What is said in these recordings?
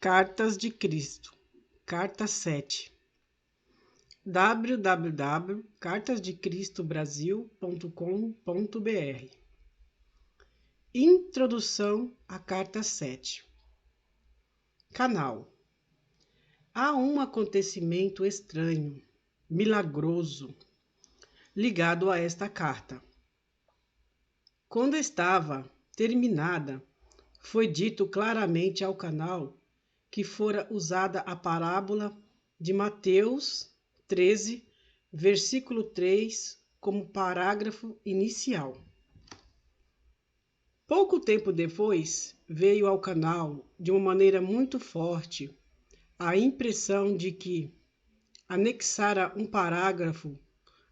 Cartas de Cristo, Carta 7, www.cartasdecristobrasil.com.br. Introdução à Carta 7. Canal. Há um acontecimento estranho, milagroso, ligado a esta carta. Quando estava terminada, foi dito claramente ao canal que fora usada a parábola de Mateus 13, versículo 3, como parágrafo inicial. Pouco tempo depois, veio ao canal, de uma maneira muito forte, a impressão de que anexara um parágrafo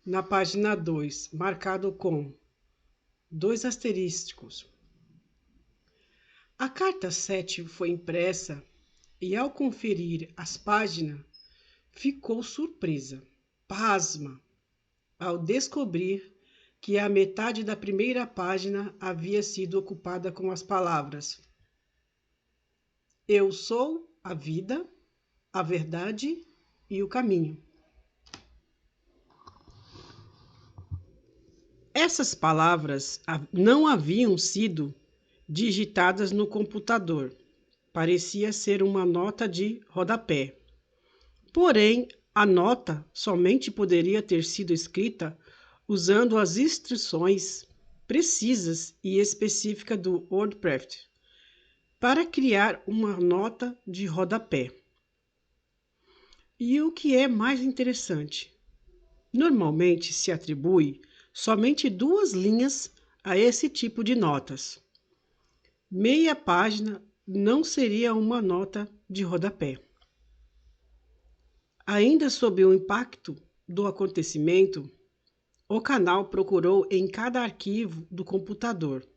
na página 2, marcado com 2 asterísticos. A carta 7 foi impressa e, ao conferir as páginas, ficou surpresa, pasma, ao descobrir que a metade da primeira página havia sido ocupada com as palavras: Eu sou a vida, a verdade e o caminho. Essas palavras não haviam sido digitadas no computador. Parecia ser uma nota de rodapé. Porém, a nota somente poderia ter sido escrita usando as instruções precisas e específicas do WordPress para criar uma nota de rodapé. E o que é mais interessante, normalmente se atribui somente 2 linhas a esse tipo de notas. Meia página não seria uma nota de rodapé. Ainda sob o impacto do acontecimento, o canal procurou em cada arquivo do computador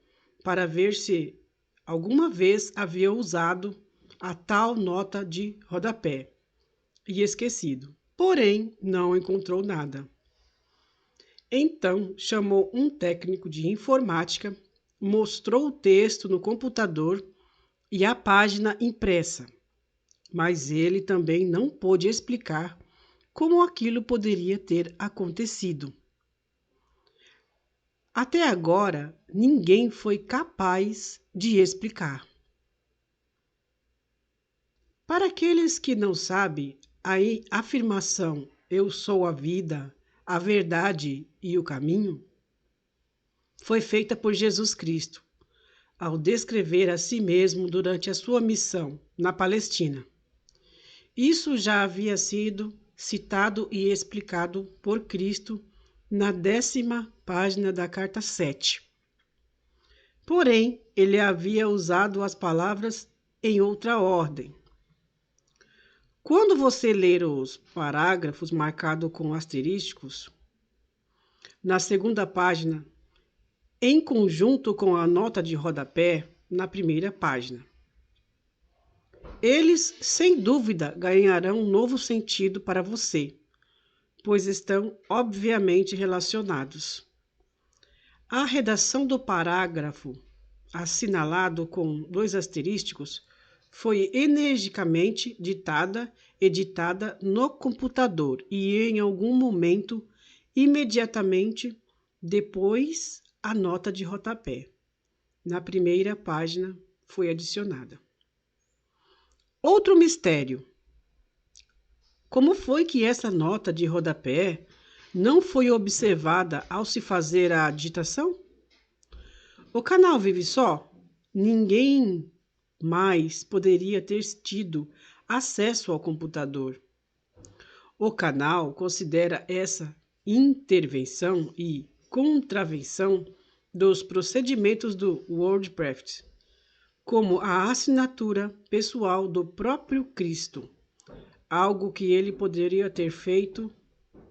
para ver se alguma vez havia usado a tal nota de rodapé e esquecido, porém não encontrou nada. Então chamou um técnico de informática, mostrou o texto no computador e a página impressa, mas ele também não pôde explicar como aquilo poderia ter acontecido. Até agora, ninguém foi capaz de explicar. Para aqueles que não sabem, a afirmação "Eu sou a vida, a verdade e o caminho" foi feita por Jesus Cristo, ao descrever a si mesmo durante a sua missão na Palestina. Isso já havia sido citado e explicado por Cristo na 10ª página da carta 7. Porém, ele havia usado as palavras em outra ordem. Quando você ler os parágrafos marcados com asterísticos, na 2ª página, em conjunto com a nota de rodapé, na 1ª página, eles, sem dúvida, ganharão um novo sentido para você, pois estão obviamente relacionados. A redação do parágrafo, assinalado com 2 asterísticos, foi energicamente editada no computador e, em algum momento, imediatamente depois, a nota de rodapé, na 1ª página, foi adicionada. Outro mistério. Como foi que essa nota de rodapé não foi observada ao se fazer a digitação? O canal vive só? Ninguém mais poderia ter tido acesso ao computador. O canal considera essa intervenção e contravenção dos procedimentos do WordPress como a assinatura pessoal do próprio Cristo, algo que ele poderia ter feito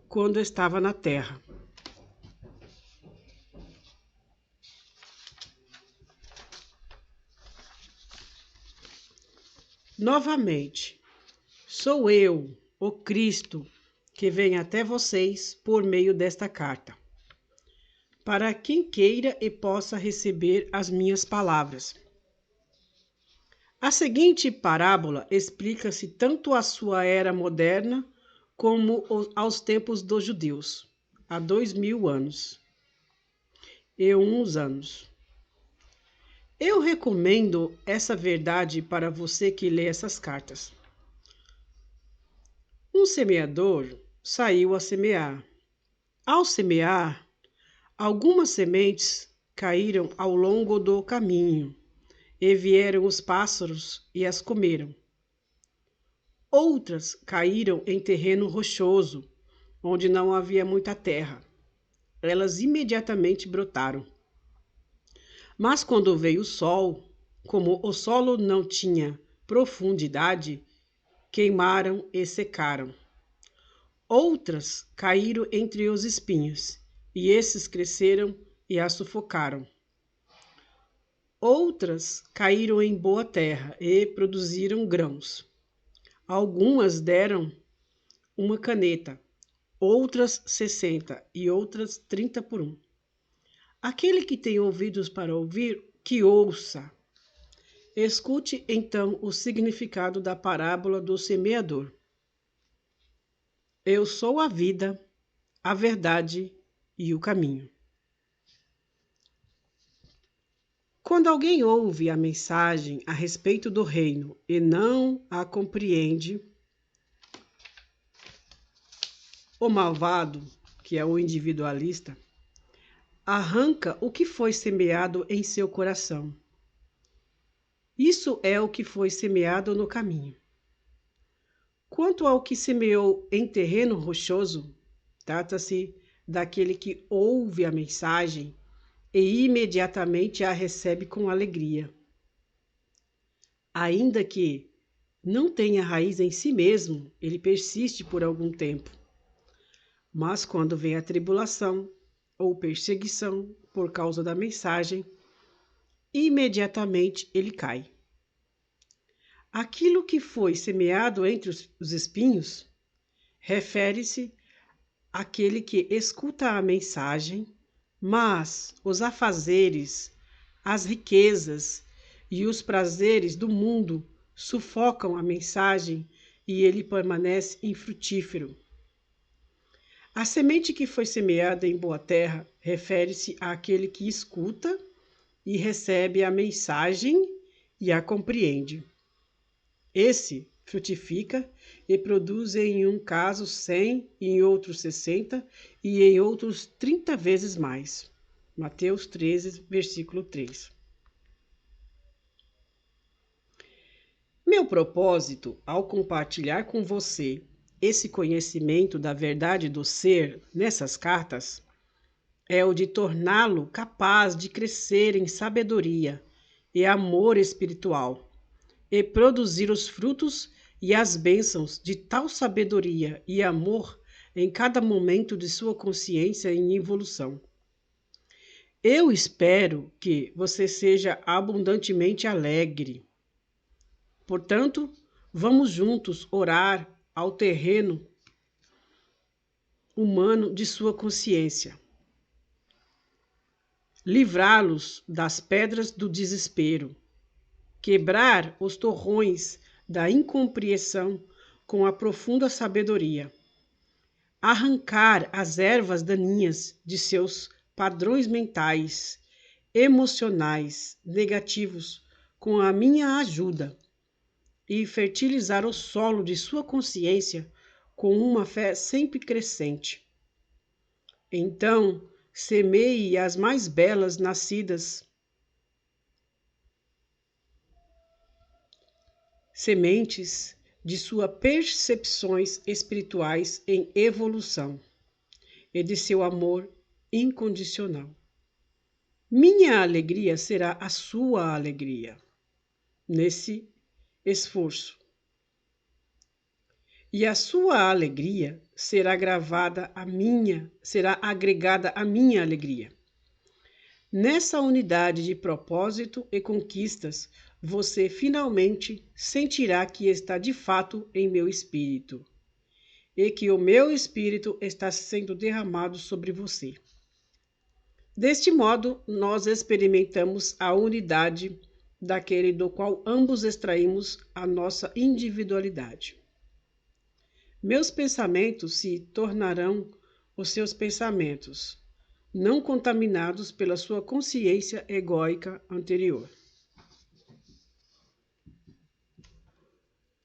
quando estava na Terra. Novamente, sou eu, o Cristo, que vem até vocês por meio desta carta, para quem queira e possa receber as minhas palavras. A seguinte parábola explica-se tanto à sua era moderna como aos tempos dos judeus, há 2000 anos e uns anos. Eu recomendo essa verdade para você que lê essas cartas. Um semeador saiu a semear. Ao semear, algumas sementes caíram ao longo do caminho, e vieram os pássaros e as comeram. Outras caíram em terreno rochoso, onde não havia muita terra. Elas imediatamente brotaram. Mas quando veio o sol, como o solo não tinha profundidade, queimaram e secaram. Outras caíram entre os espinhos, e esses cresceram e as sufocaram. Outras caíram em boa terra e produziram grãos. Algumas deram uma caneta, outras 60 e outras 30 por um. Aquele que tem ouvidos para ouvir, que ouça. Escute então o significado da parábola do semeador. Eu sou a vida, a verdade e o caminho. Quando alguém ouve a mensagem a respeito do reino e não a compreende, o malvado, que é o individualista, arranca o que foi semeado em seu coração. Isso é o que foi semeado no caminho. Quanto ao que semeou em terreno rochoso, trata-se daquele que ouve a mensagem e imediatamente a recebe com alegria. Ainda que não tenha raiz em si mesmo, ele persiste por algum tempo. Mas quando vem a tribulação ou perseguição por causa da mensagem, imediatamente ele cai. Aquilo que foi semeado entre os espinhos refere-se àquele que escuta a mensagem, mas os afazeres, as riquezas e os prazeres do mundo sufocam a mensagem e ele permanece infrutífero. A semente que foi semeada em boa terra refere-se àquele que escuta e recebe a mensagem e a compreende. Esse frutifica e produz em um caso 100, em outros 60 e em outros 30 vezes mais. Mateus 13, versículo 3. Meu propósito, ao compartilhar com você esse conhecimento da verdade do ser nessas cartas, é o de torná-lo capaz de crescer em sabedoria e amor espiritual e produzir os frutos e as bênçãos de tal sabedoria e amor em cada momento de sua consciência em evolução. Eu espero que você seja abundantemente alegre. Portanto, vamos juntos orar ao terreno humano de sua consciência. Livrá-los das pedras do desespero. Quebrar os torrões da incompreensão com a profunda sabedoria. Arrancar as ervas daninhas de seus padrões mentais, emocionais, negativos, com a minha ajuda, e fertilizar o solo de sua consciência com uma fé sempre crescente. Então, semeie as mais belas nascidas sementes de suas percepções espirituais em evolução e de seu amor incondicional. Minha alegria será a sua alegria nesse esforço. E a sua alegria será agregada à minha alegria. Nessa unidade de propósito e conquistas, você finalmente sentirá que está de fato em meu espírito e que o meu espírito está sendo derramado sobre você. Deste modo, nós experimentamos a unidade daquele do qual ambos extraímos a nossa individualidade. Meus pensamentos se tornarão os seus pensamentos, não contaminados pela sua consciência egóica anterior.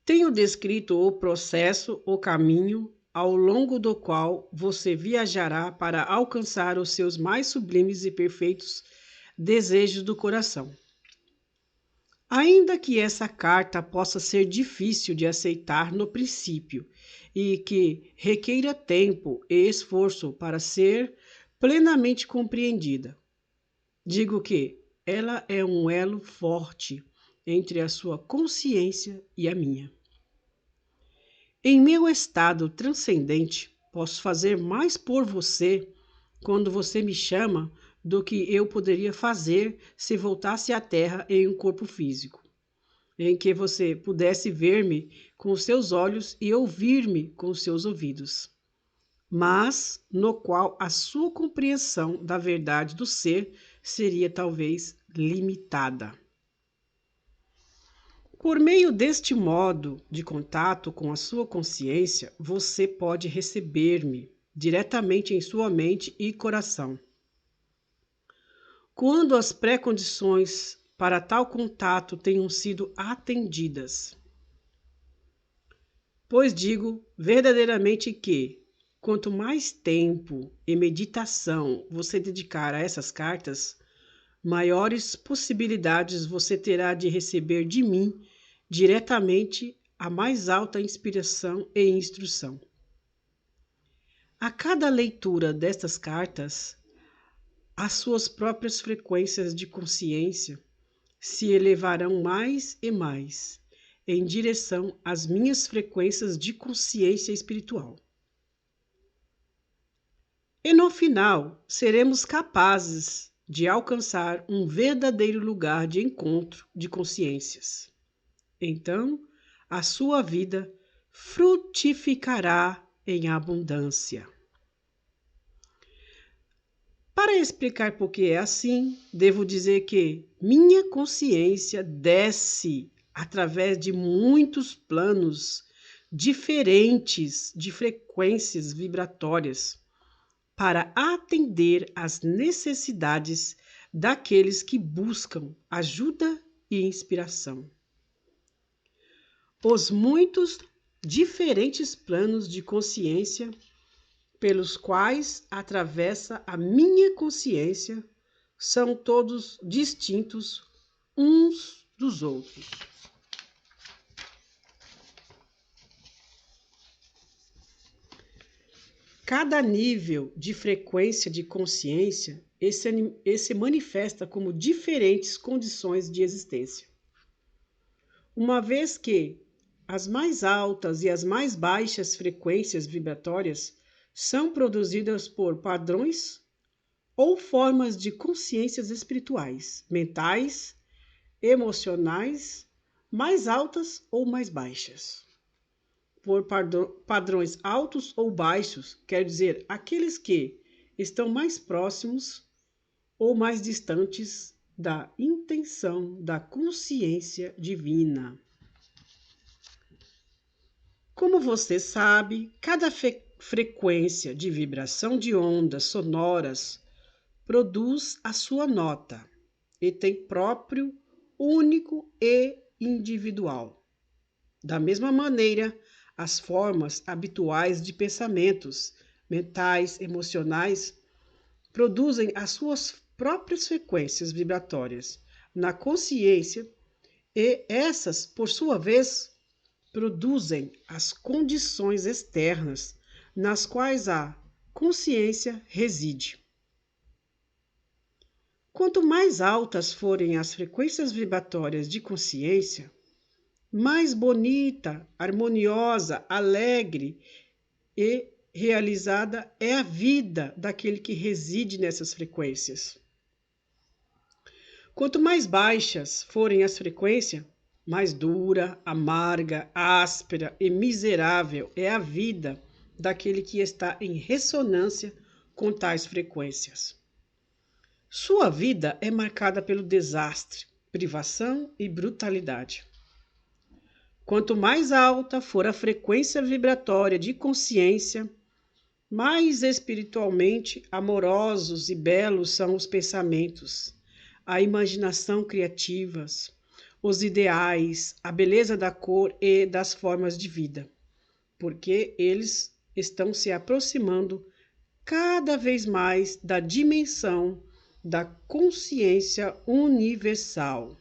Tenho descrito o processo, o caminho, ao longo do qual você viajará para alcançar os seus mais sublimes e perfeitos desejos do coração. Ainda que essa carta possa ser difícil de aceitar no princípio e que requeira tempo e esforço para ser plenamente compreendida, digo que ela é um elo forte entre a sua consciência e a minha. Em meu estado transcendente, posso fazer mais por você quando você me chama do que eu poderia fazer se voltasse à Terra em um corpo físico, em que você pudesse ver-me com os seus olhos e ouvir-me com os seus ouvidos, mas no qual a sua compreensão da verdade do ser seria talvez limitada. Por meio deste modo de contato com a sua consciência, você pode receber-me diretamente em sua mente e coração. Quando as pré-condições para tal contato tenham sido atendidas. Pois digo verdadeiramente que, quanto mais tempo e meditação você dedicar a essas cartas, maiores possibilidades você terá de receber de mim diretamente a mais alta inspiração e instrução. A cada leitura destas cartas, as suas próprias frequências de consciência se elevarão mais e mais em direção às minhas frequências de consciência espiritual. E no final, seremos capazes de alcançar um verdadeiro lugar de encontro de consciências. Então, a sua vida frutificará em abundância. Para explicar por que é assim, devo dizer que minha consciência desce através de muitos planos diferentes de frequências vibratórias para atender às necessidades daqueles que buscam ajuda e inspiração. Os muitos diferentes planos de consciência pelos quais atravessa a minha consciência são todos distintos uns dos outros. Cada nível de frequência de consciência esse manifesta como diferentes condições de existência. Uma vez que as mais altas e as mais baixas frequências vibratórias são produzidas por padrões ou formas de consciências espirituais, mentais, emocionais, mais altas ou mais baixas. Por padrões altos ou baixos, quer dizer aqueles que estão mais próximos ou mais distantes da intenção da consciência divina. Como você sabe, cada frequência de vibração de ondas sonoras produz a sua nota e tem próprio, único e individual. Da mesma maneira, as formas habituais de pensamentos mentais, emocionais, produzem as suas próprias frequências vibratórias na consciência e essas, por sua vez, produzem as condições externas nas quais a consciência reside. Quanto mais altas forem as frequências vibratórias de consciência, mais bonita, harmoniosa, alegre e realizada é a vida daquele que reside nessas frequências. Quanto mais baixas forem as frequências, mais dura, amarga, áspera e miserável é a vida daquele que está em ressonância com tais frequências. Sua vida é marcada pelo desastre, privação e brutalidade. Quanto mais alta for a frequência vibratória de consciência, mais espiritualmente amorosos e belos são os pensamentos, a imaginação criativas, os ideais, a beleza da cor e das formas de vida, porque eles estão se aproximando cada vez mais da dimensão da consciência universal,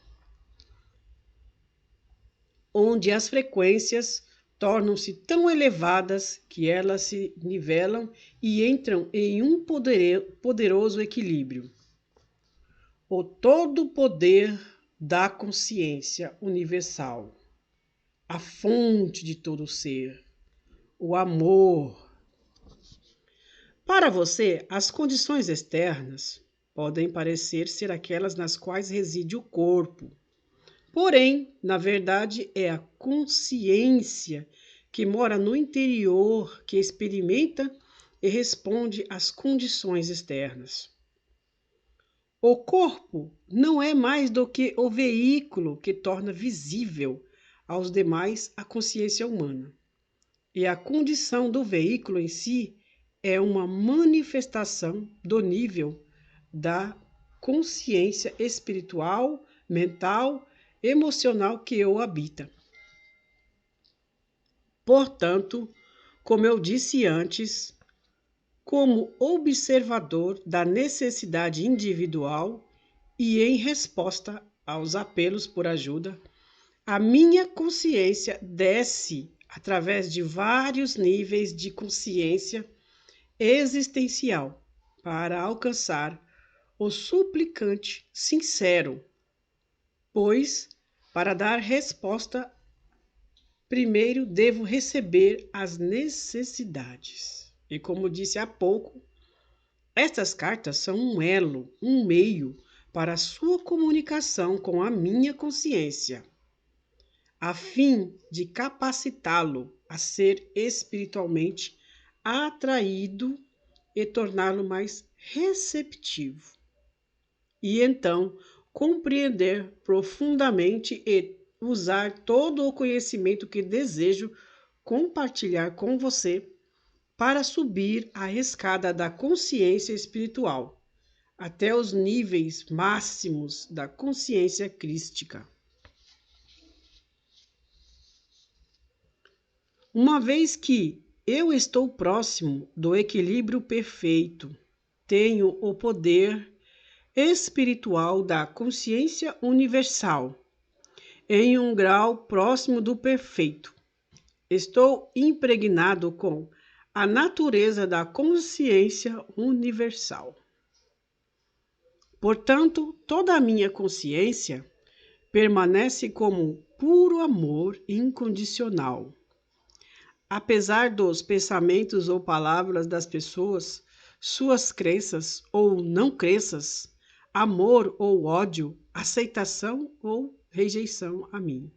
onde as frequências tornam-se tão elevadas que elas se nivelam e entram em um poderoso equilíbrio. O todo poder da consciência universal, a fonte de todo ser, o amor. Para você, as condições externas podem parecer ser aquelas nas quais reside o corpo. Porém, na verdade, é a consciência que mora no interior, que experimenta e responde às condições externas. O corpo não é mais do que o veículo que torna visível aos demais a consciência humana. E a condição do veículo em si é uma manifestação do nível da consciência espiritual, mental, emocional que o habita. Portanto, como eu disse antes, como observador da necessidade individual e em resposta aos apelos por ajuda, a minha consciência desce através de vários níveis de consciência existencial para alcançar o suplicante sincero, pois, para dar resposta, primeiro devo receber as necessidades. E como disse há pouco, estas cartas são um elo, um meio para a sua comunicação com a minha consciência, a fim de capacitá-lo a ser espiritualmente atraído e torná-lo mais receptivo. E então compreender profundamente e usar todo o conhecimento que desejo compartilhar com você para subir a escada da consciência espiritual até os níveis máximos da consciência crística. Uma vez que eu estou próximo do equilíbrio perfeito, tenho o poder espiritual da consciência universal em um grau próximo do perfeito. Estou impregnado com a natureza da consciência universal. Portanto, toda a minha consciência permanece como puro amor incondicional. Apesar dos pensamentos ou palavras das pessoas, suas crenças ou não crenças, amor ou ódio, aceitação ou rejeição a mim.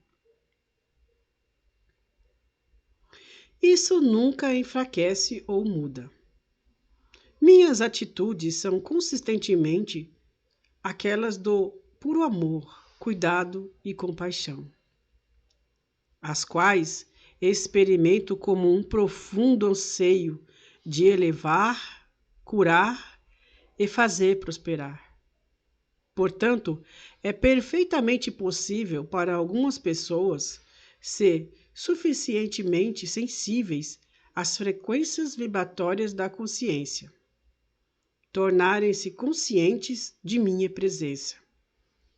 Isso nunca enfraquece ou muda. Minhas atitudes são consistentemente aquelas do puro amor, cuidado e compaixão, as quais experimento como um profundo anseio de elevar, curar e fazer prosperar. Portanto, é perfeitamente possível para algumas pessoas ser suficientemente sensíveis às frequências vibratórias da consciência, tornarem-se conscientes de minha presença,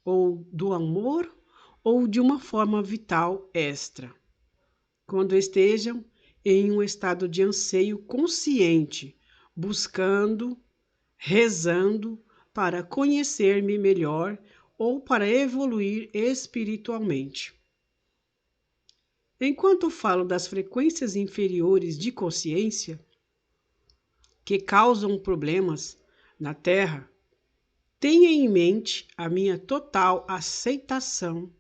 ou do amor, ou de uma forma vital extra, quando estejam em um estado de anseio consciente, buscando, rezando para conhecer-me melhor ou para evoluir espiritualmente. Enquanto falo das frequências inferiores de consciência que causam problemas na Terra, tenha em mente a minha total aceitação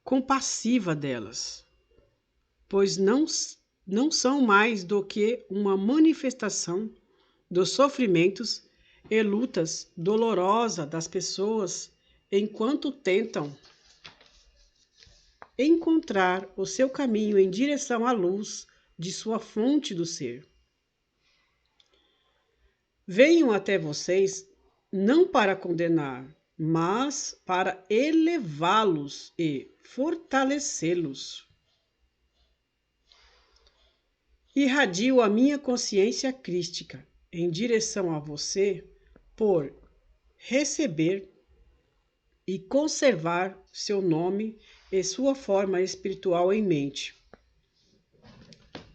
compassiva delas, pois não são mais do que uma manifestação dos sofrimentos e lutas dolorosas das pessoas enquanto tentam encontrar o seu caminho em direção à luz de sua fonte do ser. Venho até vocês não para condenar, mas para elevá-los e fortalecê-los. Irradio a minha consciência crística em direção a você por receber e conservar seu nome e sua forma espiritual em mente.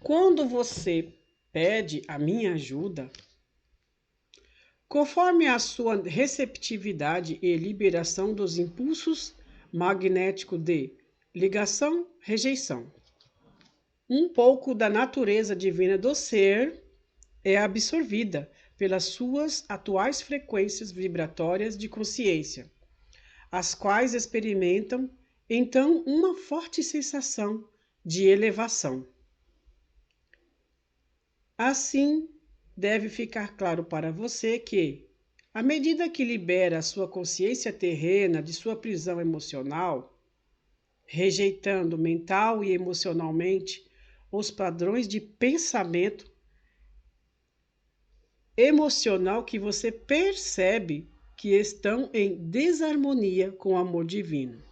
Quando você pede a minha ajuda, conforme a sua receptividade e liberação dos impulsos magnéticos de ligação, rejeição, um pouco da natureza divina do ser é absorvida pelas suas atuais frequências vibratórias de consciência, as quais experimentam então uma forte sensação de elevação. Assim, deve ficar claro para você que, à medida que libera a sua consciência terrena de sua prisão emocional, rejeitando mental e emocionalmente os padrões de pensamento emocional que você percebe que estão em desarmonia com o amor divino,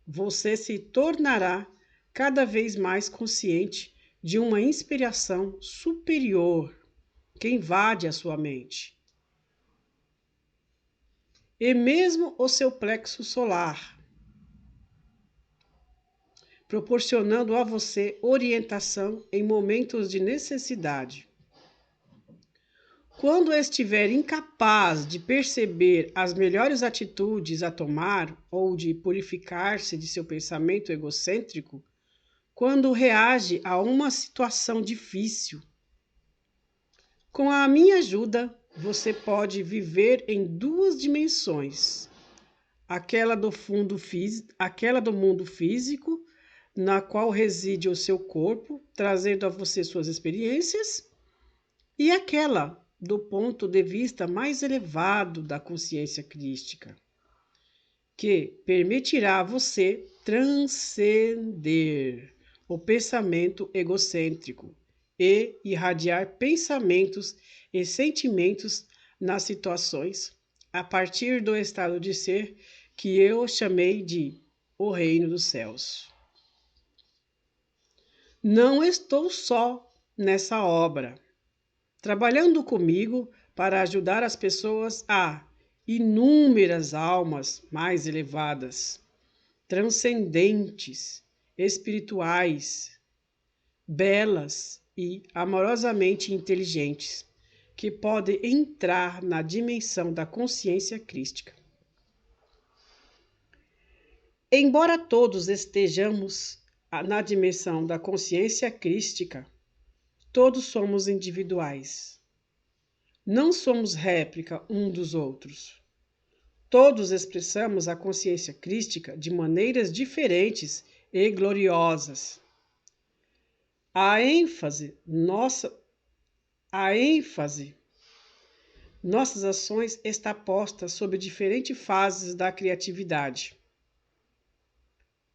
você se tornará cada vez mais consciente de uma inspiração superior que invade a sua mente. E mesmo o seu plexo solar, proporcionando a você orientação em momentos de necessidade. Quando estiver incapaz de perceber as melhores atitudes a tomar ou de purificar-se de seu pensamento egocêntrico, quando reage a uma situação difícil, com a minha ajuda, você pode viver em duas dimensões. Aquela do mundo físico, na qual reside o seu corpo, trazendo a você suas experiências, e aquela do ponto de vista mais elevado da consciência crística, que permitirá a você transcender o pensamento egocêntrico e irradiar pensamentos e sentimentos nas situações a partir do estado de ser que eu chamei de o reino dos céus. Não estou só nessa obra, trabalhando comigo para ajudar as pessoas a inúmeras almas mais elevadas, transcendentes, espirituais, belas e amorosamente inteligentes, que podem entrar na dimensão da consciência crística. Embora todos estejamos na dimensão da consciência crística, todos somos individuais. Não somos réplica um dos outros. Todos expressamos a consciência crística de maneiras diferentes e gloriosas. Nossas ações está posta sobre diferentes fases da criatividade.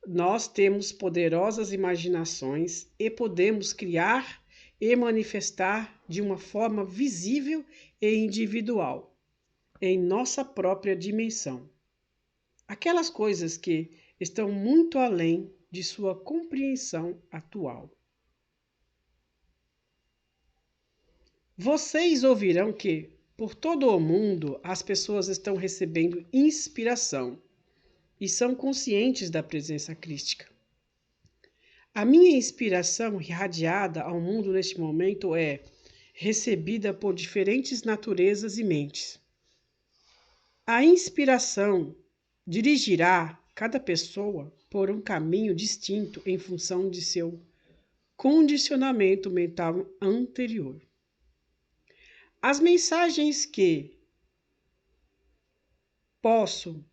Nós temos poderosas imaginações e podemos criar e manifestar de uma forma visível e individual, em nossa própria dimensão, aquelas coisas que estão muito além de sua compreensão atual. Vocês ouvirão que, por todo o mundo, as pessoas estão recebendo inspiração e são conscientes da presença crística. A minha inspiração irradiada ao mundo neste momento é recebida por diferentes naturezas e mentes. A inspiração dirigirá cada pessoa por um caminho distinto em função de seu condicionamento mental anterior. As mensagens que posso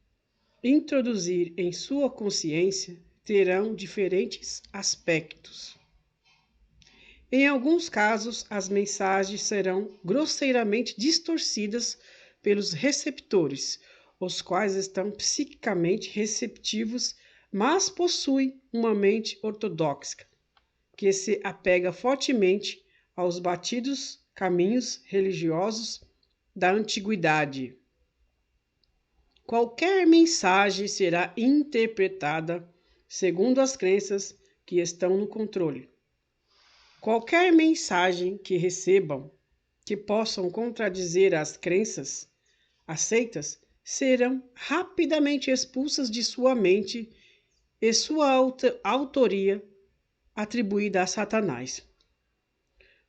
introduzir em sua consciência terão diferentes aspectos. Em alguns casos, as mensagens serão grosseiramente distorcidas pelos receptores os quais estão psiquicamente receptivos, mas possuem uma mente ortodoxa, que se apega fortemente aos batidos caminhos religiosos da antiguidade. Qualquer mensagem será interpretada segundo as crenças que estão no controle. Qualquer mensagem que recebam que possam contradizer as crenças aceitas serão rapidamente expulsas de sua mente e sua autoria atribuída a Satanás.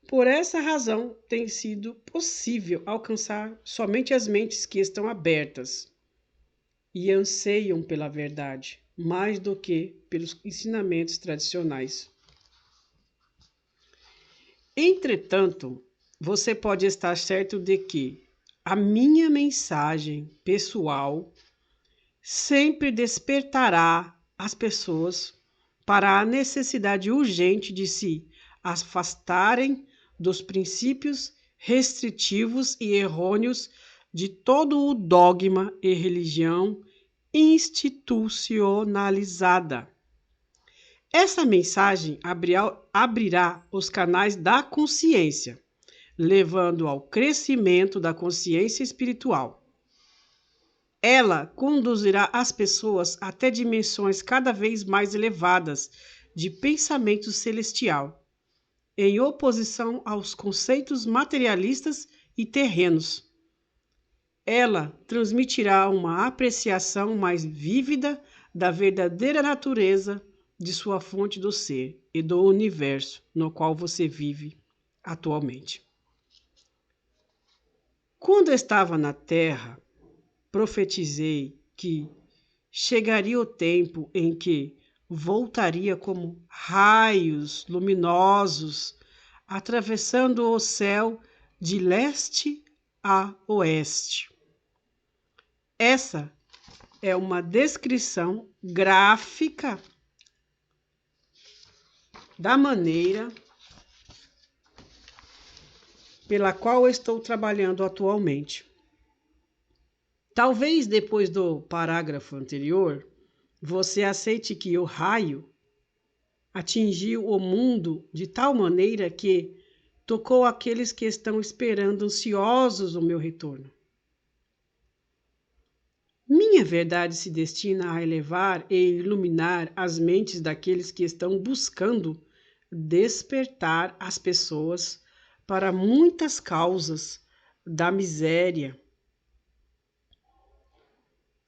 Por essa razão, tem sido possível alcançar somente as mentes que estão abertas e anseiam pela verdade, mais do que pelos ensinamentos tradicionais. Entretanto, você pode estar certo de que a minha mensagem pessoal sempre despertará as pessoas para a necessidade urgente de se afastarem dos princípios restritivos e errôneos de todo o dogma e religião institucionalizada. Essa mensagem abrirá os canais da consciência, levando ao crescimento da consciência espiritual. Ela conduzirá as pessoas até dimensões cada vez mais elevadas de pensamento celestial, em oposição aos conceitos materialistas e terrenos. Ela transmitirá uma apreciação mais vívida da verdadeira natureza de sua fonte do ser e do universo no qual você vive atualmente. Quando estava na Terra, profetizei que chegaria o tempo em que voltaria como raios luminosos, atravessando o céu de leste a oeste. Essa é uma descrição gráfica da maneira pela qual estou trabalhando atualmente. Talvez depois do parágrafo anterior, você aceite que o raio atingiu o mundo de tal maneira que tocou aqueles que estão esperando ansiosos o meu retorno. Minha verdade se destina a elevar e iluminar as mentes daqueles que estão buscando despertar as pessoas para muitas causas da miséria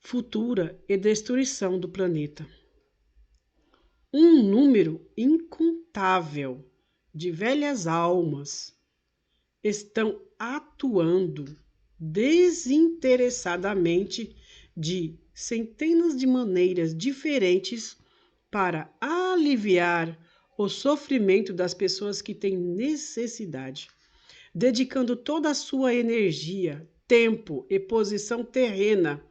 futura e destruição do planeta. Um número incontável de velhas almas estão atuando desinteressadamente de centenas de maneiras diferentes para aliviar o sofrimento das pessoas que têm necessidade, dedicando toda a sua energia, tempo e posição terrena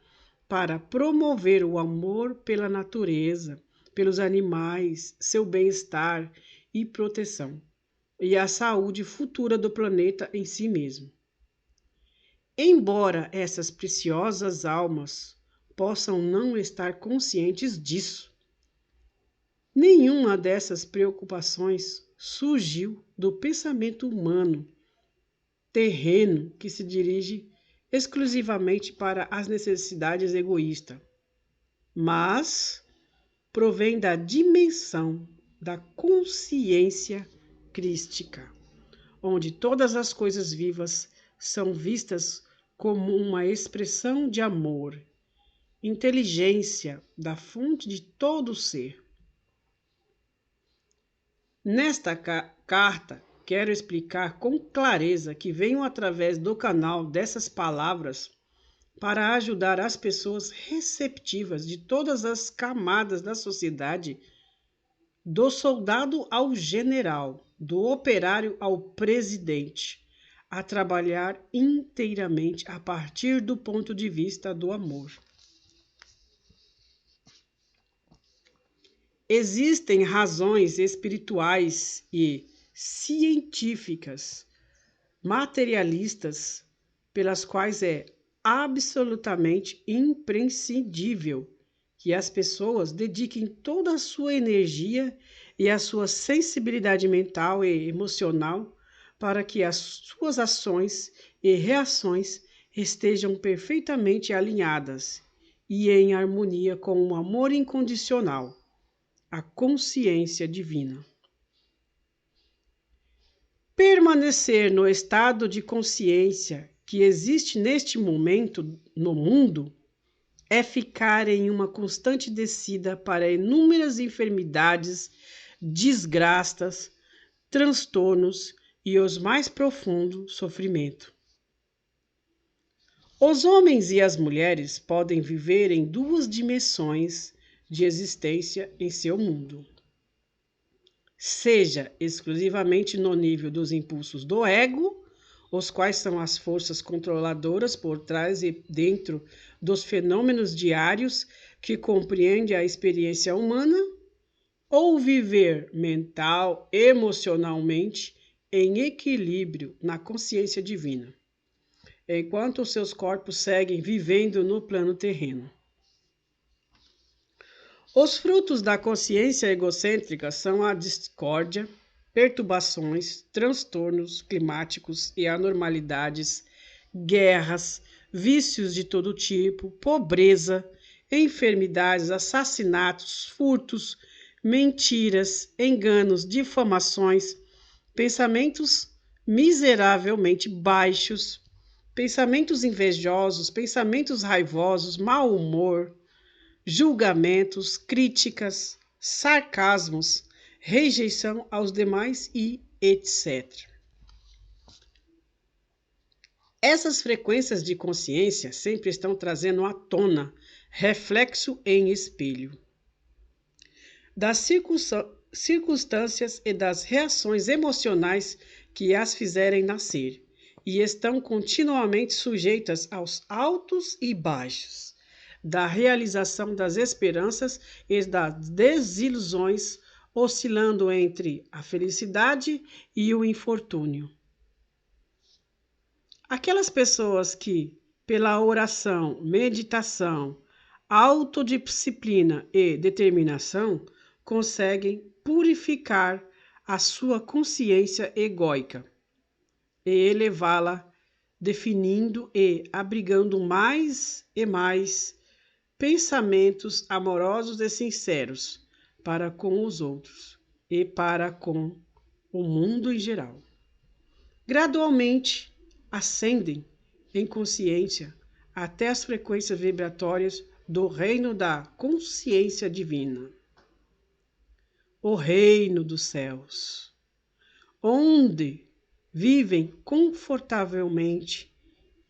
para promover o amor pela natureza, pelos animais, seu bem-estar e proteção, e a saúde futura do planeta em si mesmo. Embora essas preciosas almas possam não estar conscientes disso, nenhuma dessas preocupações surgiu do pensamento humano terreno que se dirige exclusivamente para as necessidades egoístas, mas provém da dimensão da consciência crística, onde todas as coisas vivas são vistas como uma expressão de amor, inteligência da fonte de todo o ser. Nesta carta, quero explicar com clareza que venho através do canal dessas palavras para ajudar as pessoas receptivas de todas as camadas da sociedade, do soldado ao general, do operário ao presidente, a trabalhar inteiramente a partir do ponto de vista do amor. Existem razões espirituais e científicas, materialistas, pelas quais é absolutamente imprescindível que as pessoas dediquem toda a sua energia e a sua sensibilidade mental e emocional para que as suas ações e reações estejam perfeitamente alinhadas e em harmonia com o amor incondicional, a consciência divina. Permanecer no estado de consciência que existe neste momento no mundo é ficar em uma constante descida para inúmeras enfermidades, desgraças, transtornos e os mais profundos sofrimentos. Os homens e as mulheres podem viver em duas dimensões de existência em seu mundo. Seja exclusivamente no nível dos impulsos do ego, os quais são as forças controladoras por trás e dentro dos fenômenos diários que compreende a experiência humana, ou viver mental, emocionalmente, em equilíbrio na consciência divina, enquanto os seus corpos seguem vivendo no plano terreno. Os frutos da consciência egocêntrica são a discórdia, perturbações, transtornos climáticos e anormalidades, guerras, vícios de todo tipo, pobreza, enfermidades, assassinatos, furtos, mentiras, enganos, difamações, pensamentos miseravelmente baixos, pensamentos invejosos, pensamentos raivosos, mau humor, julgamentos, críticas, sarcasmos, rejeição aos demais e etc. Essas frequências de consciência sempre estão trazendo à tona reflexo em espelho das circunstâncias e das reações emocionais que as fizerem nascer, e estão continuamente sujeitas aos altos e baixos, da realização das esperanças e das desilusões, oscilando entre a felicidade e o infortúnio. Aquelas pessoas que, pela oração, meditação, autodisciplina e determinação, conseguem purificar a sua consciência egóica e elevá-la, definindo e abrigando mais e mais pensamentos amorosos e sinceros para com os outros e para com o mundo em geral. Gradualmente ascendem em consciência até as frequências vibratórias do reino da consciência divina, o reino dos céus, onde vivem confortavelmente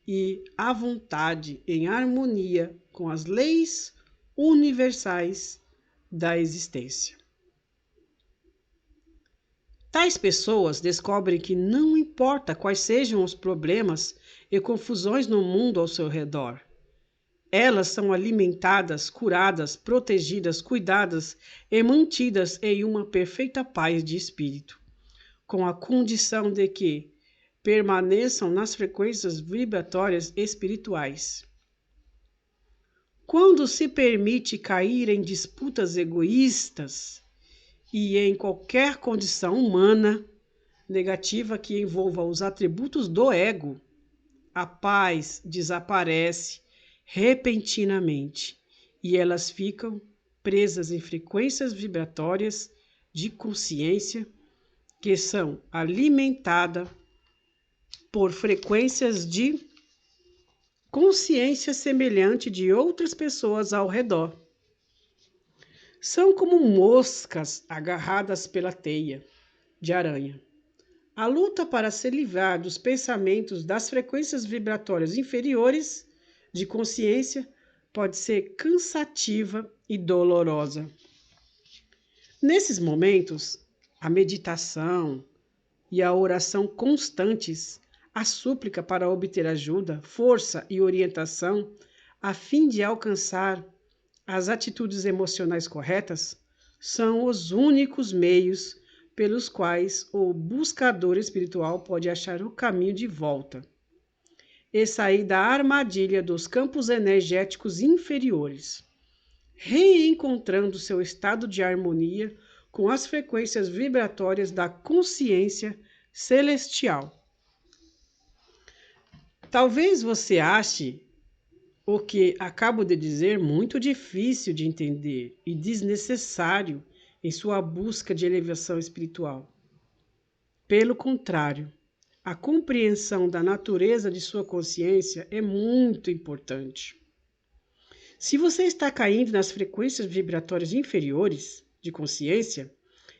e à vontade em harmonia com as leis universais da existência. Tais pessoas descobrem que não importa quais sejam os problemas e confusões no mundo ao seu redor, elas são alimentadas, curadas, protegidas, cuidadas e mantidas em uma perfeita paz de espírito, com a condição de que permaneçam nas frequências vibratórias espirituais. Quando se permite cair em disputas egoístas e em qualquer condição humana negativa que envolva os atributos do ego, a paz desaparece repentinamente e elas ficam presas em frequências vibratórias de consciência que são alimentadas por frequências de consciência semelhante de outras pessoas ao redor. São como moscas agarradas pela teia de aranha. A luta para se livrar dos pensamentos das frequências vibratórias inferiores de consciência pode ser cansativa e dolorosa. Nesses momentos, a meditação e a oração constantes, a súplica para obter ajuda, força e orientação a fim de alcançar as atitudes emocionais corretas, são os únicos meios pelos quais o buscador espiritual pode achar o caminho de volta. e sair da armadilha dos campos energéticos inferiores, reencontrando seu estado de harmonia com as frequências vibratórias da consciência celestial. Talvez você ache o que acabo de dizer muito difícil de entender e desnecessário em sua busca de elevação espiritual. Pelo contrário, a compreensão da natureza de sua consciência é muito importante. Se você está caindo nas frequências vibratórias inferiores de consciência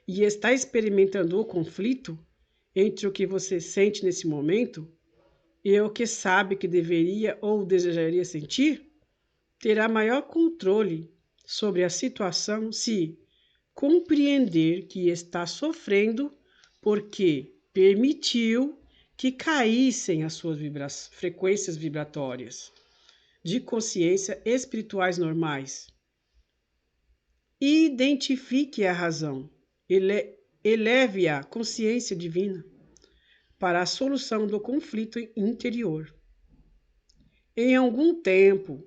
e está experimentando o conflito entre o que você sente nesse momento e o que sabe que deveria ou desejaria sentir, terá maior controle sobre a situação se compreender que está sofrendo porque permitiu que caíssem as suas frequências vibratórias de consciência espirituais normais. Identifique a razão, eleve a consciência divina para a solução do conflito interior. Em algum tempo,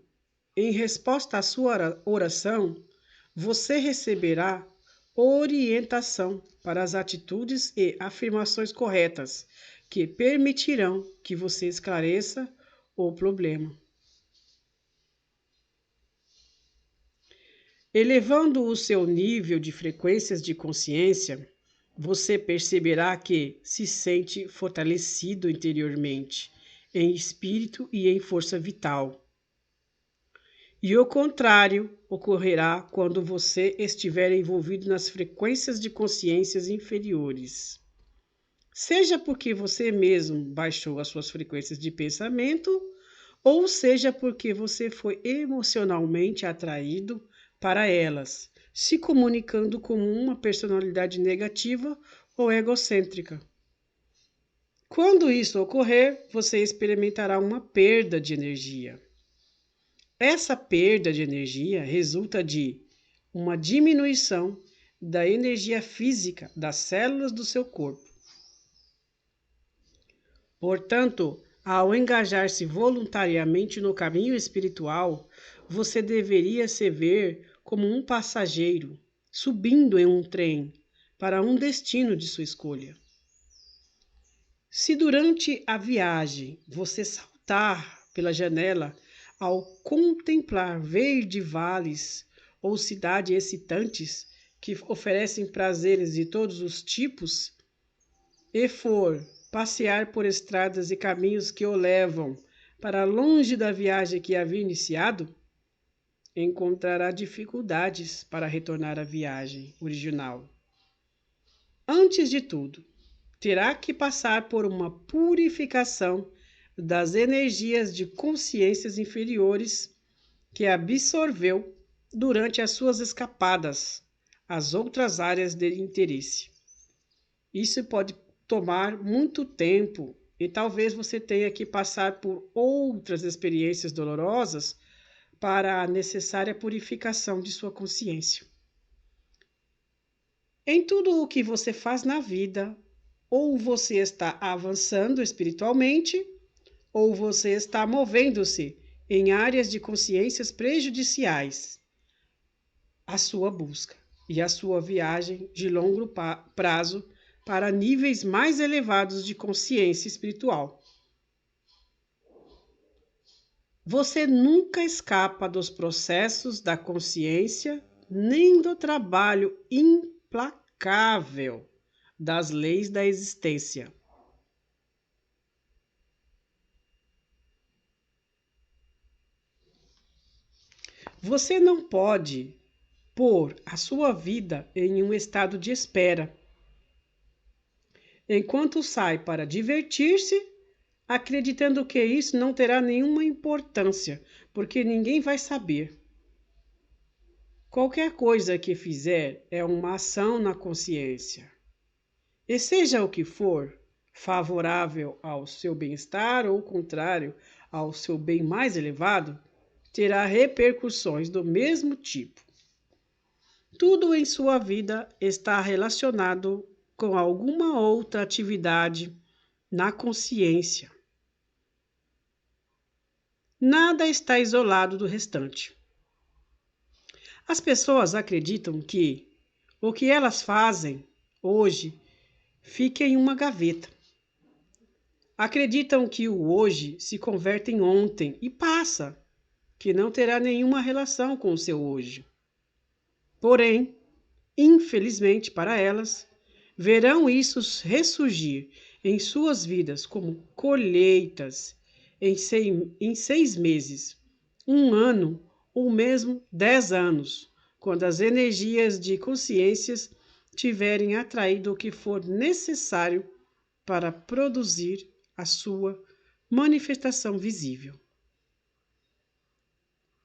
em resposta à sua oração, você receberá orientação para as atitudes e afirmações corretas que permitirão que você esclareça o problema. Elevando o seu nível de frequências de consciência, você perceberá que se sente fortalecido interiormente, em espírito e em força vital. E o contrário ocorrerá quando você estiver envolvido nas frequências de consciências inferiores. Seja porque você mesmo baixou as suas frequências de pensamento, ou seja porque você foi emocionalmente atraído para elas, se comunicando como uma personalidade negativa ou egocêntrica. Quando isso ocorrer, você experimentará uma perda de energia. Essa perda de energia resulta de uma diminuição da energia física das células do seu corpo. Portanto, ao engajar-se voluntariamente no caminho espiritual, você deveria se ver como um passageiro subindo em um trem para um destino de sua escolha. Se durante a viagem você saltar pela janela ao contemplar verdes vales ou cidades excitantes que oferecem prazeres de todos os tipos, e for passear por estradas e caminhos que o levam para longe da viagem que havia iniciado, encontrará dificuldades para retornar à viagem original. Antes de tudo, terá que passar por uma purificação das energias de consciências inferiores que absorveu durante as suas escapadas às outras áreas de interesse. Isso pode tomar muito tempo e talvez você tenha que passar por outras experiências dolorosas para a necessária purificação de sua consciência. Em tudo o que você faz na vida, ou você está avançando espiritualmente, ou você está movendo-se em áreas de consciências prejudiciais à sua busca e à sua viagem de longo prazo para níveis mais elevados de consciência espiritual. Você nunca escapa dos processos da consciência, nem do trabalho implacável das leis da existência. Você não pode pôr a sua vida em um estado de espera, enquanto sai para divertir-se, acreditando que isso não terá nenhuma importância, porque ninguém vai saber. Qualquer coisa que fizer é uma ação na consciência. E seja o que for, favorável ao seu bem-estar ou contrário ao seu bem mais elevado, terá repercussões do mesmo tipo. Tudo em sua vida está relacionado com alguma outra atividade na consciência. Nada está isolado do restante. As pessoas acreditam que o que elas fazem hoje fica em uma gaveta. Acreditam que o hoje se converte em ontem e passa, que não terá nenhuma relação com o seu hoje. Porém, infelizmente para elas, verão isso ressurgir em suas vidas como colheitas em 6 meses, um ano ou mesmo 10 anos, quando as energias de consciências tiverem atraído o que for necessário para produzir a sua manifestação visível.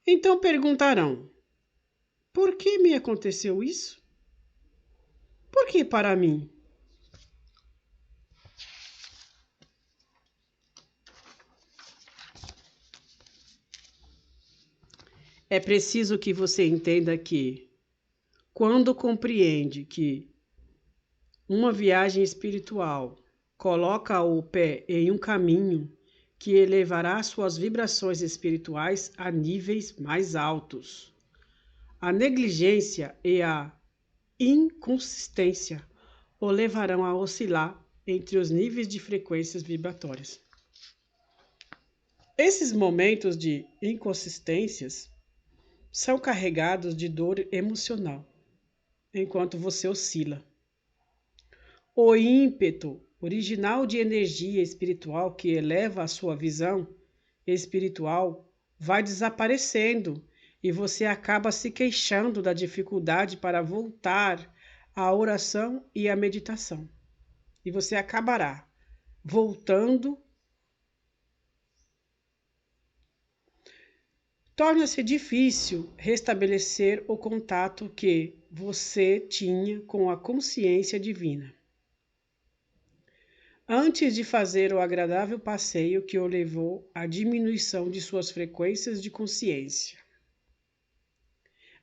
Então perguntarão: por que me aconteceu isso? Por que para mim? É preciso que você entenda que, quando compreende que uma viagem espiritual coloca o pé em um caminho que elevará suas vibrações espirituais a níveis mais altos, a negligência e a inconsistência o levarão a oscilar entre os níveis de frequências vibratórias. Esses momentos de inconsistências são carregados de dor emocional, enquanto você oscila. O ímpeto original de energia espiritual que eleva a sua visão espiritual vai desaparecendo e você acaba se queixando da dificuldade para voltar à oração e à meditação. E você acabará voltando. Torna-se difícil restabelecer o contato que você tinha com a consciência divina, antes de fazer o agradável passeio que o levou à diminuição de suas frequências de consciência.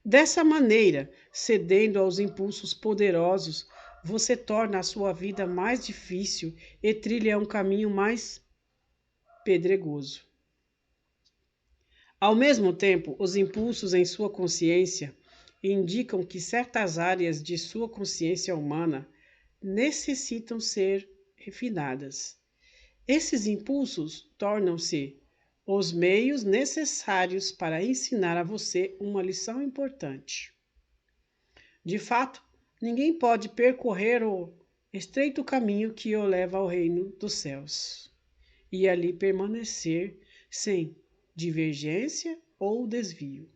Dessa maneira, cedendo aos impulsos poderosos, você torna a sua vida mais difícil e trilha um caminho mais pedregoso. Ao mesmo tempo, os impulsos em sua consciência indicam que certas áreas de sua consciência humana necessitam ser refinadas. Esses impulsos tornam-se os meios necessários para ensinar a você uma lição importante. De fato, ninguém pode percorrer o estreito caminho que o leva ao reino dos céus e ali permanecer sem divergência ou desvio,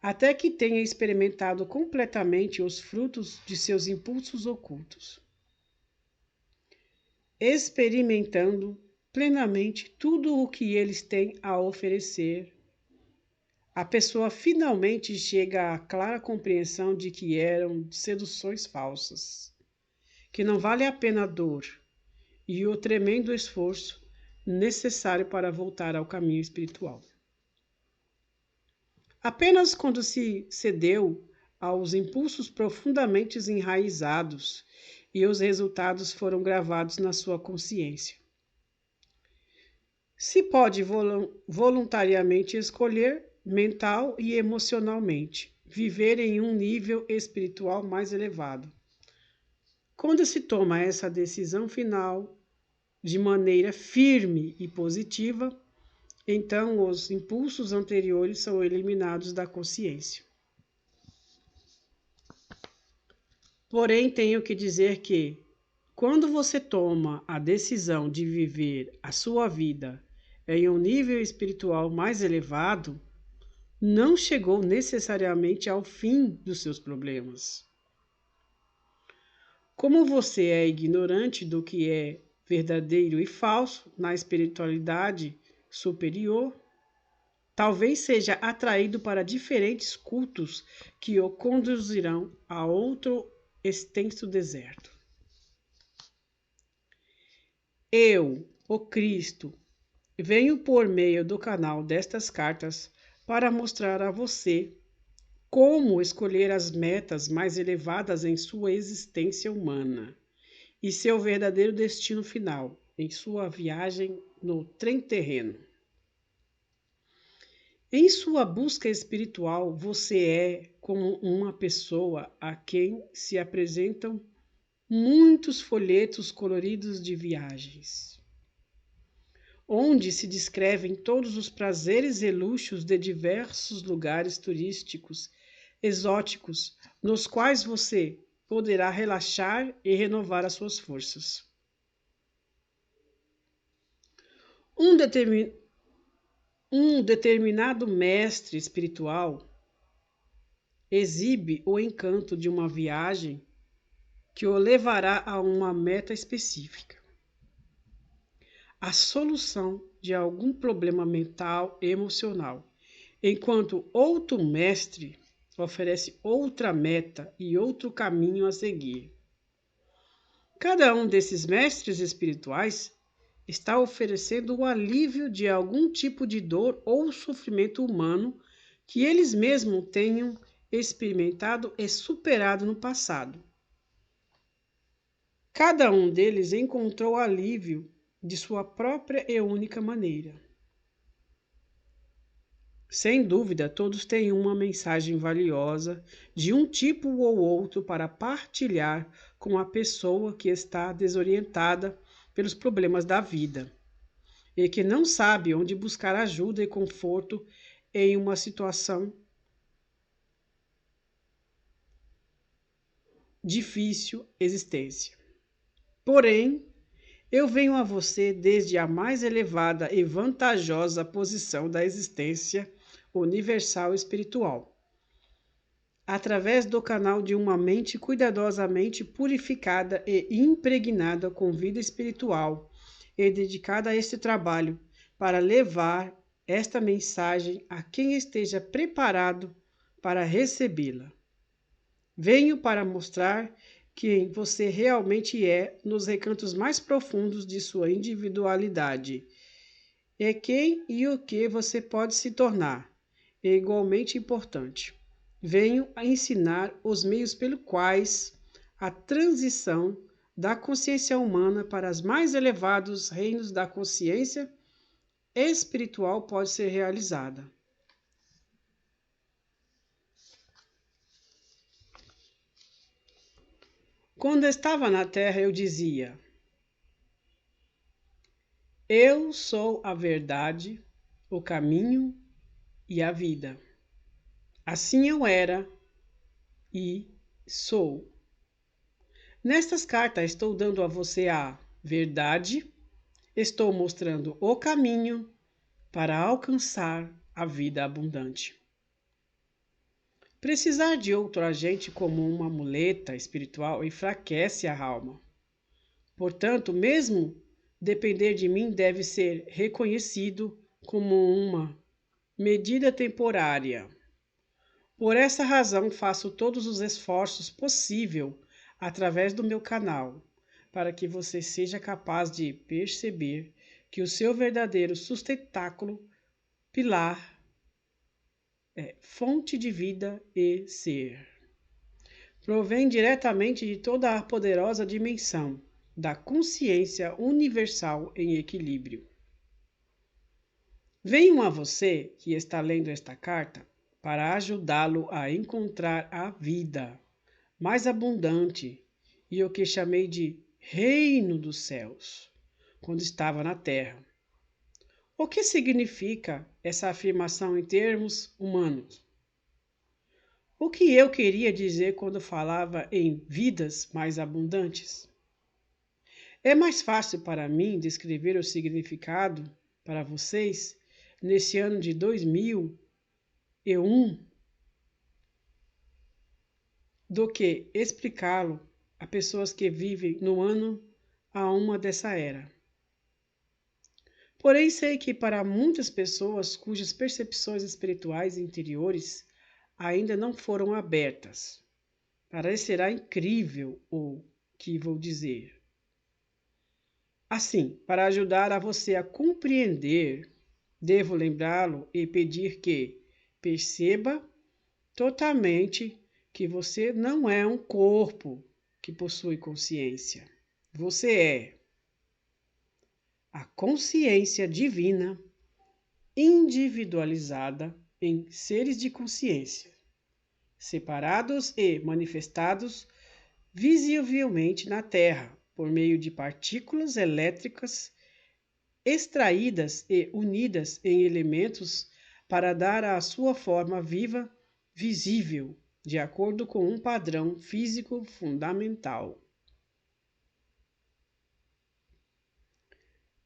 até que tenha experimentado completamente os frutos de seus impulsos ocultos, experimentando plenamente tudo o que eles têm a oferecer. A pessoa finalmente chega à clara compreensão de que eram seduções falsas, que não vale a pena a dor e o tremendo esforço necessário para voltar ao caminho espiritual. Apenas quando se cedeu aos impulsos profundamente enraizados e os resultados foram gravados na sua consciência, se pode voluntariamente escolher, mental e emocionalmente, viver em um nível espiritual mais elevado. Quando se toma essa decisão final de maneira firme e positiva, então os impulsos anteriores são eliminados da consciência. Porém, tenho que dizer que, quando você toma a decisão de viver a sua vida em um nível espiritual mais elevado, não chegou necessariamente ao fim dos seus problemas. Como você é ignorante do que é verdadeiro e falso na espiritualidade superior, talvez seja atraído para diferentes cultos que o conduzirão a outro extenso deserto. Eu, o Cristo, venho por meio do canal destas cartas para mostrar a você como escolher as metas mais elevadas em sua existência humana e seu verdadeiro destino final em sua viagem no trem terreno. Em sua busca espiritual, você é como uma pessoa a quem se apresentam muitos folhetos coloridos de viagens, onde se descrevem todos os prazeres e luxos de diversos lugares turísticos exóticos, nos quais você poderá relaxar e renovar as suas forças. Um, determin... um determinado mestre espiritual exibe o encanto de uma viagem que o levará a uma meta específica, a solução de algum problema mental e emocional, enquanto outro mestre oferece outra meta e outro caminho a seguir. Cada um desses mestres espirituais está oferecendo o alívio de algum tipo de dor ou sofrimento humano que eles mesmos tenham experimentado e superado no passado. Cada um deles encontrou alívio de sua própria e única maneira. Sem dúvida, todos têm uma mensagem valiosa de um tipo ou outro para partilhar com a pessoa que está desorientada pelos problemas da vida e que não sabe onde buscar ajuda e conforto em uma situação difícil existência. Porém, eu venho a você desde a mais elevada e vantajosa posição da existência universal espiritual, através do canal de uma mente cuidadosamente purificada e impregnada com vida espiritual e dedicada a este trabalho para levar esta mensagem a quem esteja preparado para recebê-la. Venho para mostrar quem você realmente é nos recantos mais profundos de sua individualidade. É quem e o que você pode se tornar. É igualmente importante. Venho a ensinar os meios pelos quais a transição da consciência humana para os mais elevados reinos da consciência espiritual pode ser realizada. Quando estava na Terra, eu dizia: eu sou a verdade, o caminho e a vida. Assim eu era e sou. Nestas cartas estou dando a você a verdade, estou mostrando o caminho para alcançar a vida abundante. Precisar de outro agente como uma muleta espiritual enfraquece a alma. Portanto, mesmo depender de mim deve ser reconhecido como uma medida temporária. Por essa razão, faço todos os esforços possíveis através do meu canal, para que você seja capaz de perceber que o seu verdadeiro sustentáculo, pilar, é fonte de vida e ser. Provém diretamente de toda a poderosa dimensão da consciência universal em equilíbrio. Venho a você que está lendo esta carta para ajudá-lo a encontrar a vida mais abundante e o que chamei de reino dos céus, quando estava na terra. O que significa essa afirmação em termos humanos? O que eu queria dizer quando falava em vidas mais abundantes? É mais fácil para mim descrever o significado para vocês nesse ano de 2001 do que explicá-lo a pessoas que vivem no ano a uma dessa era. Porém, sei que para muitas pessoas cujas percepções espirituais interiores ainda não foram abertas, parecerá incrível o que vou dizer. Assim, para ajudar a você a compreender, devo lembrá-lo e pedir que perceba totalmente que você não é um corpo que possui consciência. Você é a consciência divina, individualizada, em seres de consciência, separados e manifestados visivelmente na Terra, por meio de partículas elétricas extraídas e unidas em elementos para dar à sua forma viva, visível, de acordo com um padrão físico fundamental.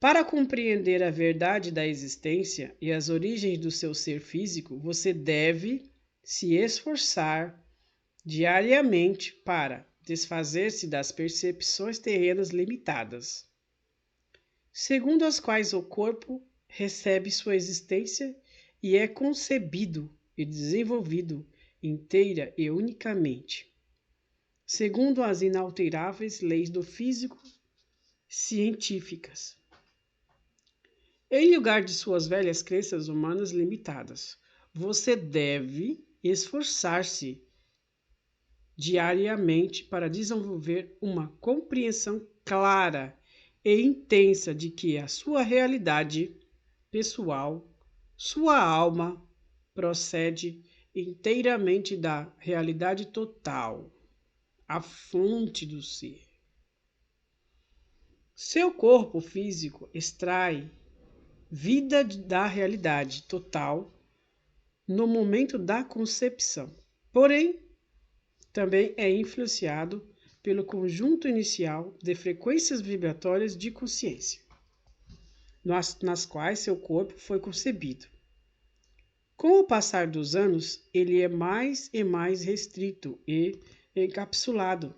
Para compreender a verdade da existência e as origens do seu ser físico, você deve se esforçar diariamente para desfazer-se das percepções terrenas limitadas, segundo as quais o corpo recebe sua existência e é concebido e desenvolvido inteira e unicamente, segundo as inalteráveis leis do físico científicas, em lugar de suas velhas crenças humanas limitadas. Você deve esforçar-se diariamente para desenvolver uma compreensão clara e intensa de que a sua realidade pessoal, sua alma, procede inteiramente da realidade total, a fonte do ser. Seu corpo físico extrai vida da realidade total no momento da concepção, porém, também é influenciado pelo conjunto inicial de frequências vibratórias de consciência, nas quais seu corpo foi concebido. Com o passar dos anos, ele é mais e mais restrito e encapsulado,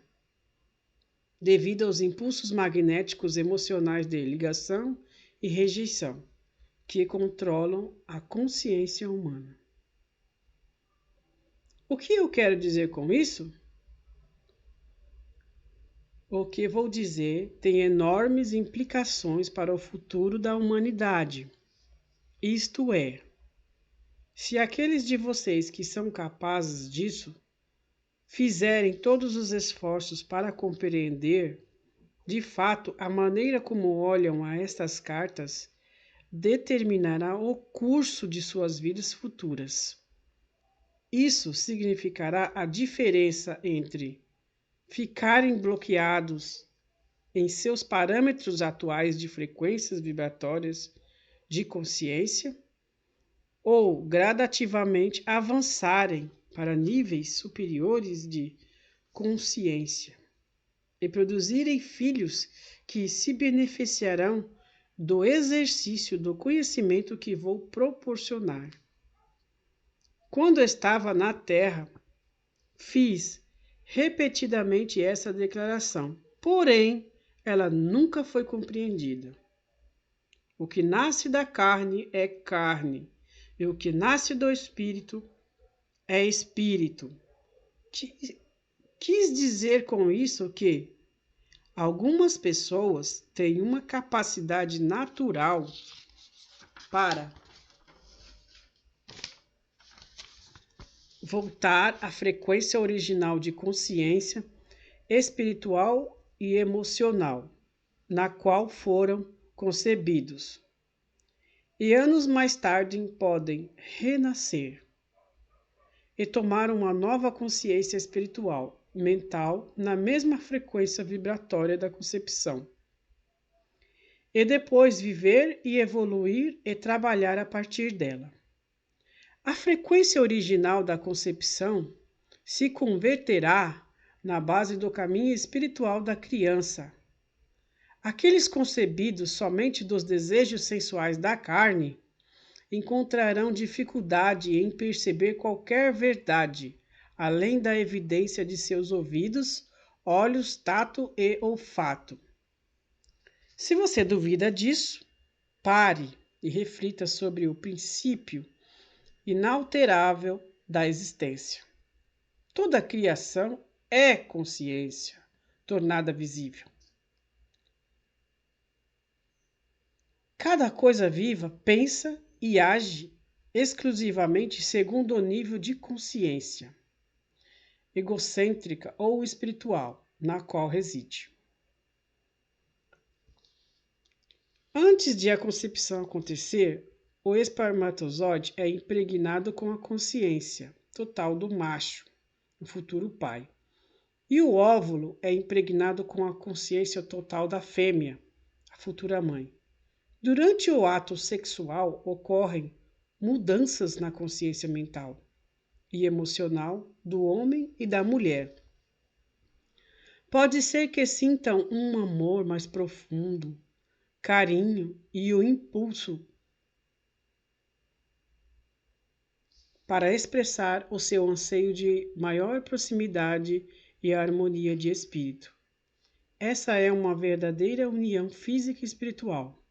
devido aos impulsos magnéticos emocionais de ligação e rejeição, que controlam a consciência humana. O que eu quero dizer com isso? O que vou dizer tem enormes implicações para o futuro da humanidade. Isto é, se aqueles de vocês que são capazes disso fizerem todos os esforços para compreender, de fato, a maneira como olham a estas cartas, determinará o curso de suas vidas futuras. Isso significará a diferença entre ficarem bloqueados em seus parâmetros atuais de frequências vibratórias de consciência ou gradativamente avançarem para níveis superiores de consciência e produzirem filhos que se beneficiarão do exercício do conhecimento que vou proporcionar. Quando estava na Terra, fiz repetidamente essa declaração, porém, ela nunca foi compreendida. O que nasce da carne é carne, e o que nasce do espírito é espírito. Quis dizer com isso que algumas pessoas têm uma capacidade natural para voltar à frequência original de consciência espiritual e emocional, na qual foram concebidos. E anos mais tarde podem renascer e tomar uma nova consciência espiritual, mental, na mesma frequência vibratória da concepção. E depois viver e evoluir e trabalhar a partir dela. A frequência original da concepção se converterá na base do caminho espiritual da criança. Aqueles concebidos somente dos desejos sensuais da carne encontrarão dificuldade em perceber qualquer verdade, além da evidência de seus ouvidos, olhos, tato e olfato. Se você duvida disso, pare e reflita sobre o princípio inalterável da existência. Toda a criação é consciência tornada visível. Cada coisa viva pensa e age exclusivamente segundo o nível de consciência egocêntrica ou espiritual na qual reside. Antes de a concepção acontecer, o espermatozoide é impregnado com a consciência total do macho, o futuro pai. E o óvulo é impregnado com a consciência total da fêmea, a futura mãe. Durante o ato sexual ocorrem mudanças na consciência mental e emocional do homem e da mulher. Pode ser que sintam um amor mais profundo, carinho e o impulso para expressar o seu anseio de maior proximidade e harmonia de espírito. Essa é uma verdadeira união física e espiritual.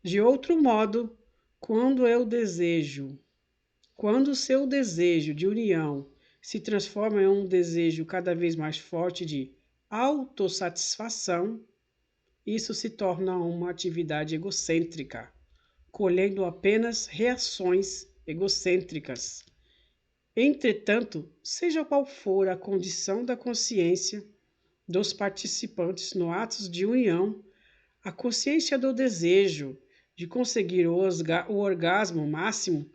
De outro modo, quando o seu desejo de união se transforma em um desejo cada vez mais forte de autossatisfação, isso se torna uma atividade egocêntrica, colhendo apenas reações egocêntricas. Entretanto, seja qual for a condição da consciência dos participantes no ato de união, a consciência do desejo de conseguir o orgasmo máximo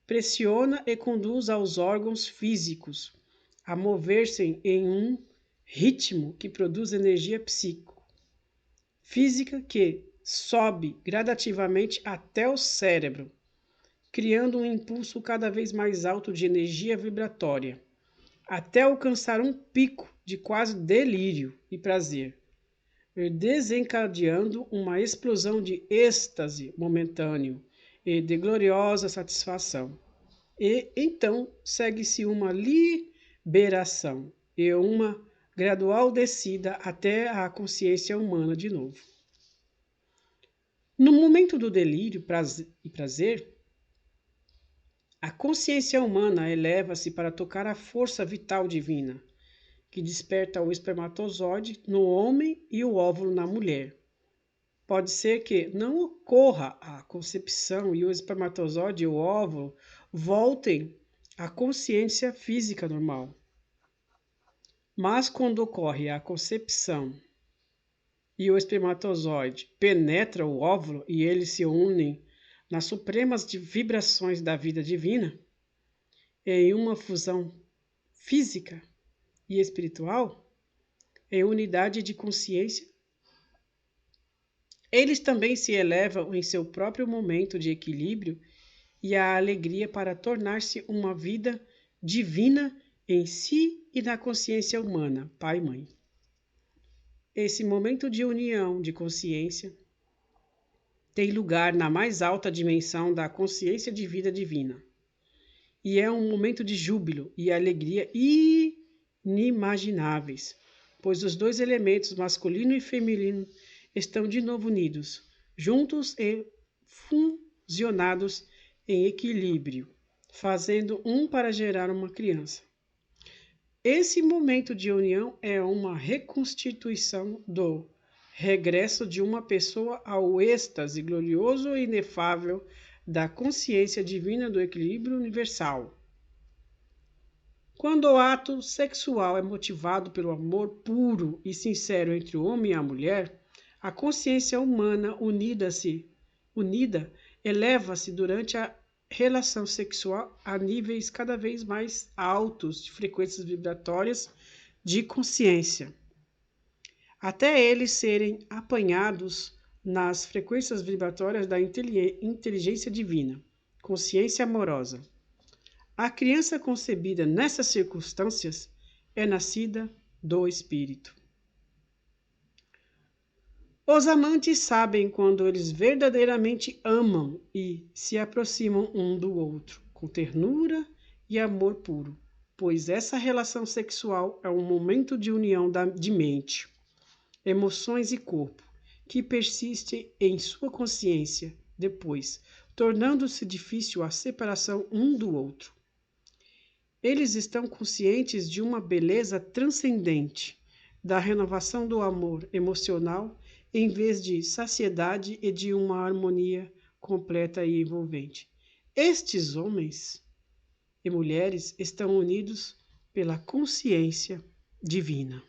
pressiona e conduz aos órgãos físicos a mover-se em um ritmo que produz energia física que sobe gradativamente até o cérebro, criando um impulso cada vez mais alto de energia vibratória, até alcançar um pico de quase delírio e prazer, desencadeando uma explosão de êxtase momentâneo e de gloriosa satisfação. E então segue-se uma liberação e uma gradual descida até a consciência humana de novo. No momento do delírio e prazer, a consciência humana eleva-se para tocar a força vital divina, que desperta o espermatozoide no homem e o óvulo na mulher. Pode ser que não ocorra a concepção e o espermatozoide e o óvulo voltem à consciência física normal. Mas quando ocorre a concepção e o espermatozoide penetra o óvulo e eles se unem nas supremas vibrações da vida divina, em uma fusão física e espiritual, em unidade de consciência, eles também se elevam em seu próprio momento de equilíbrio e a alegria para tornar-se uma vida divina em si e na consciência humana, pai e mãe. Esse momento de união de consciência tem lugar na mais alta dimensão da consciência de vida divina. E é um momento de júbilo e alegria inimagináveis, pois os dois elementos, masculino e feminino, estão de novo unidos, juntos e fusionados em equilíbrio, fazendo um para gerar uma criança. Esse momento de união é uma reconstituição do regresso de uma pessoa ao êxtase glorioso e inefável da consciência divina do equilíbrio universal. Quando o ato sexual é motivado pelo amor puro e sincero entre o homem e a mulher, a consciência humana unida eleva-se durante a relação sexual a níveis cada vez mais altos de frequências vibratórias de consciência, até eles serem apanhados nas frequências vibratórias da inteligência divina, consciência amorosa. A criança concebida nessas circunstâncias é nascida do Espírito. Os amantes sabem quando eles verdadeiramente amam e se aproximam um do outro, com ternura e amor puro, pois essa relação sexual é um momento de união de mente, emoções e corpo, que persiste em sua consciência depois, tornando-se difícil a separação um do outro. Eles estão conscientes de uma beleza transcendente, da renovação do amor emocional, em vez de saciedade e de uma harmonia completa e envolvente. Estes homens e mulheres estão unidos pela consciência divina.